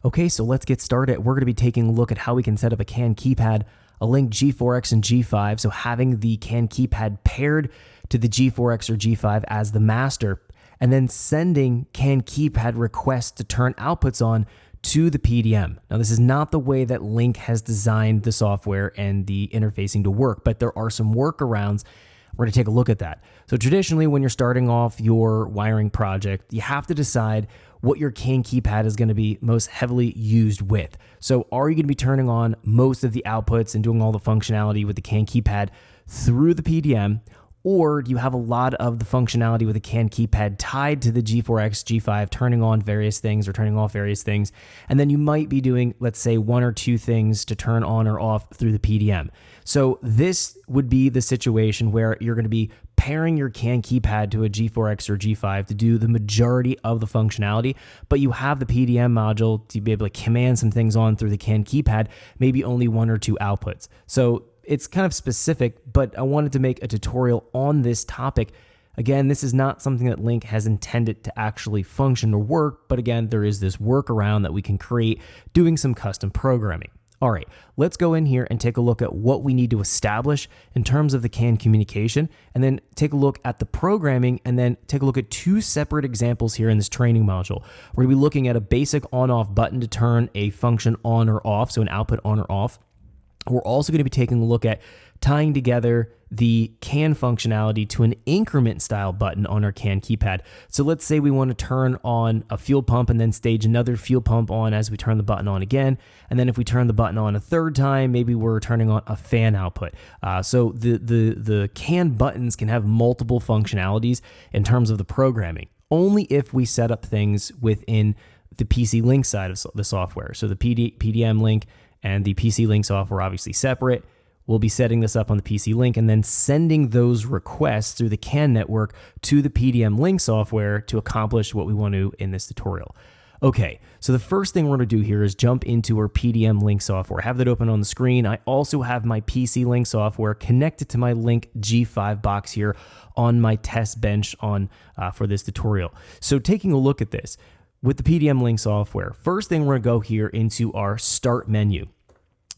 Okay, so let's get started. We're going to be taking a look at how we can set up a CAN keypad, a link G4x and G5. So having the CAN keypad paired to the G4x or G5 as the master, and then sending CAN keypad requests to turn outputs on to the PDM. Now, this is not the way that Link has designed the software and the interfacing to work, but there are some workarounds. We're going to take a look at that. So traditionally, when you're starting off your wiring project, you have to decide what your CAN keypad is going to be most heavily used with. So are you going to be turning on most of the outputs and doing all the functionality with the CAN keypad through the PDM? Or do you have a lot of the functionality with the CAN keypad tied to the G4x, G5, turning on various things or turning off various things? And then you might be doing, let's say, one or two things to turn on or off through the PDM. So this would be the situation where you're going to be pairing your CAN keypad to a G4x or G5 to do the majority of the functionality, but you have the PDM module to be able to command some things on through the CAN keypad, maybe only one or two outputs. So it's kind of specific, but I wanted to make a tutorial on this topic. Again, this is not something that Link has intended to actually function or work, but again, there is this workaround that we can create doing some custom programming. All right, let's go in here and take a look at what we need to establish in terms of the CAN communication, and then take a look at the programming, and then take a look at two separate examples here in this training module. We're going to be looking at a basic on-off button to turn a function on or off, so an output on or off. We're also going to be taking a look at tying together the CAN functionality to an increment style button on our CAN keypad. So let's say we want to turn on a fuel pump and then stage another fuel pump on as we turn the button on again. And then if we turn the button on a third time, maybe we're turning on a fan output. So the CAN buttons can have multiple functionalities in terms of the programming, only if we set up things within the PC Link side of the software. So the PDM Link and the PC Link software are obviously separate. We'll be setting this up on the PC Link and then sending those requests through the CAN network to the PDM Link software to accomplish what we want to in this tutorial. Okay, so the first thing we're going to do here is jump into our PDM Link software. I have that open on the screen. I also have my PC Link software connected to my Link G5 box here on my test bench for this tutorial. So taking a look at this, with the PDM Link software, first thing we're going to go here into our Start menu.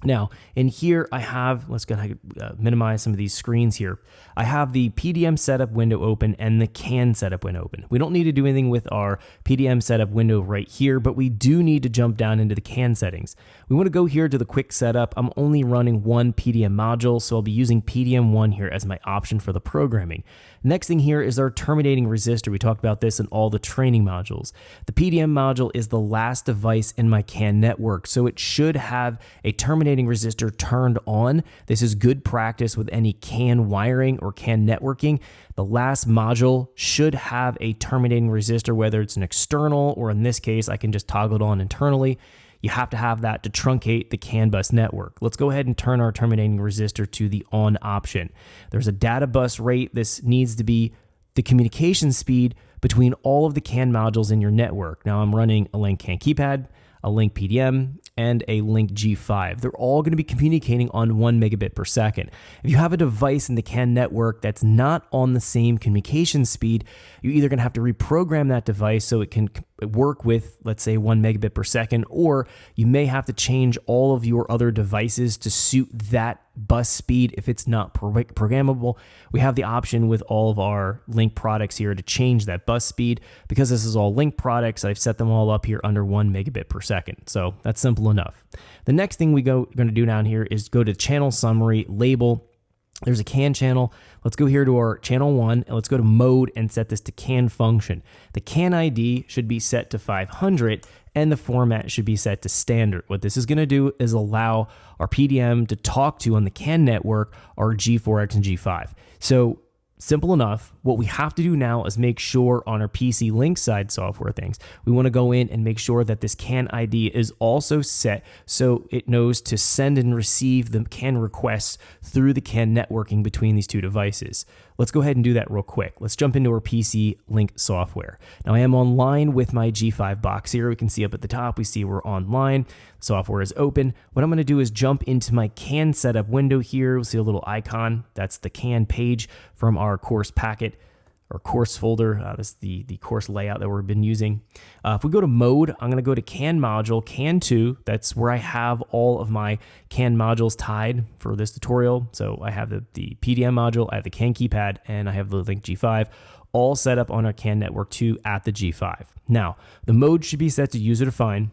Now, in here, I have, let's go ahead and minimize some of these screens here. I have the PDM setup window open and the CAN setup window open. We don't need to do anything with our PDM setup window right here, but we do need to jump down into the CAN settings. We want to go here to the quick setup. I'm only running one PDM module, so I'll be using PDM1 here as my option for the programming. Next thing here is our terminating resistor. We talked about this in all the training modules. The PDM module is the last device in my CAN network, so it should have a terminating resistor turned on. This is good practice with any CAN wiring or CAN networking. The last module should have a terminating resistor, whether it's an external or in this case, I can just toggle it on internally. You have to have that to truncate the CAN bus network. Let's go ahead and turn our terminating resistor to the on option. There's a data bus rate. This needs to be the communication speed between all of the CAN modules in your network. Now I'm running a Link CAN keypad, a Link PDM, and a Link G5. They're all going to be communicating on 1 megabit per second. If you have a device in the CAN network that's not on the same communication speed, you're either going to have to reprogram that device so it can work with, let's say, 1 megabit per second, or you may have to change all of your other devices to suit that bus speed if it's not programmable. We have the option with all of our Link products here to change that bus speed. Because this is all Link products, I've set them all up here under 1 megabit per second. So that's simple enough. The next thing we're going to do down here is go to channel summary, label. There's a CAN channel. Let's go here to our channel 1 and let's go to mode and set this to CAN function. The CAN ID should be set to 500 and the format should be set to standard. What this is going to do is allow our PDM to talk to on the CAN network our G4x and G5. So simple enough. What we have to do now is make sure on our PC Link side software things, we want to go in and make sure that this CAN ID is also set so it knows to send and receive the CAN requests through the CAN networking between these two devices. Let's go ahead and do that real quick. Let's jump into our PC Link software. Now I am online with my G5 box here. We can see up at the top, we see we're online. Software is open. What I'm going to do is jump into my CAN setup window here. We'll see a little icon. That's the CAN page from our course packet. or course folder. This is the course layout that we've been using. If we go to mode, I'm going to go to CAN module, CAN 2. That's where I have all of my CAN modules tied for this tutorial. So I have the PDM module, I have the CAN keypad, and I have the Link G5 all set up on our CAN network 2 at the G5. Now, the mode should be set to user defined.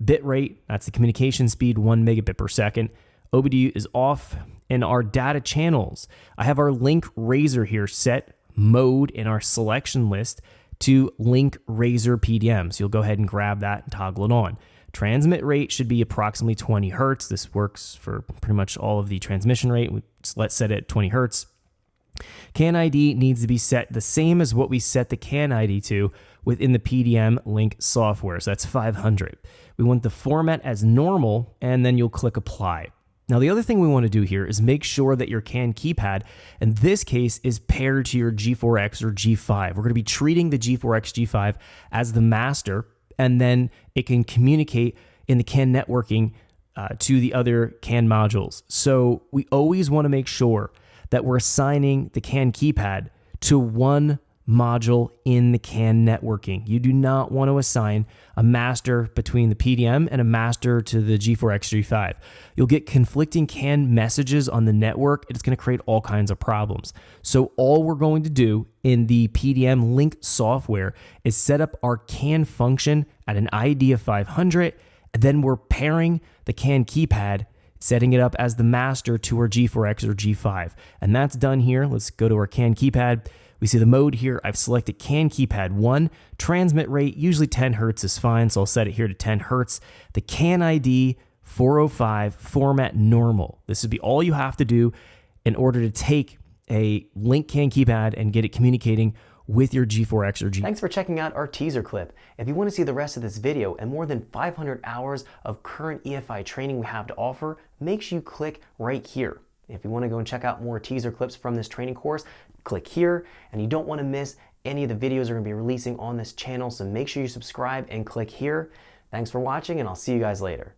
Bit rate, that's the communication speed, 1 megabit per second. OBD is off. In our data channels, I have our Link Razor here set mode in our selection list to Link Razor PDM. So you'll go ahead and grab that and toggle it on. Transmit rate should be approximately 20 hertz. This works for pretty much all of the transmission rate. Let's set it at 20 hertz. CAN ID needs to be set the same as what we set the CAN ID to within the PDM Link software. So that's 500. We want the format as normal, and then you'll click apply. Now, the other thing we want to do here is make sure that your CAN keypad, in this case, is paired to your G4X or G5. We're going to be treating the G4X, G5 as the master, and then it can communicate in the CAN networking to the other CAN modules. So we always want to make sure that we're assigning the CAN keypad to one module in the CAN networking. You do not want to assign a master between the PDM and a master to the G4X, G5. You'll get conflicting CAN messages on the network. It's going to create all kinds of problems. So all we're going to do in the PDM Link software is set up our CAN function at an ID of 500, and then we're pairing the CAN keypad, setting it up as the master to our G4X or G5. And that's done here. Let's go to our CAN keypad. We see the mode here. I've selected CAN keypad 1. Transmit rate, usually 10 hertz is fine, so I'll set it here to 10 hertz. The CAN ID 405, format normal. This would be all you have to do in order to take a Link CAN keypad and get it communicating with your G4X or G5. Thanks for checking out our teaser clip. If you want to see the rest of this video and more than 500 hours of current EFI training we have to offer, make sure you click right here. If you want to go and check out more teaser clips from this training course, click here, and you don't want to miss any of the videos we're going to be releasing on this channel, so make sure you subscribe and click here. Thanks for watching, and I'll see you guys later.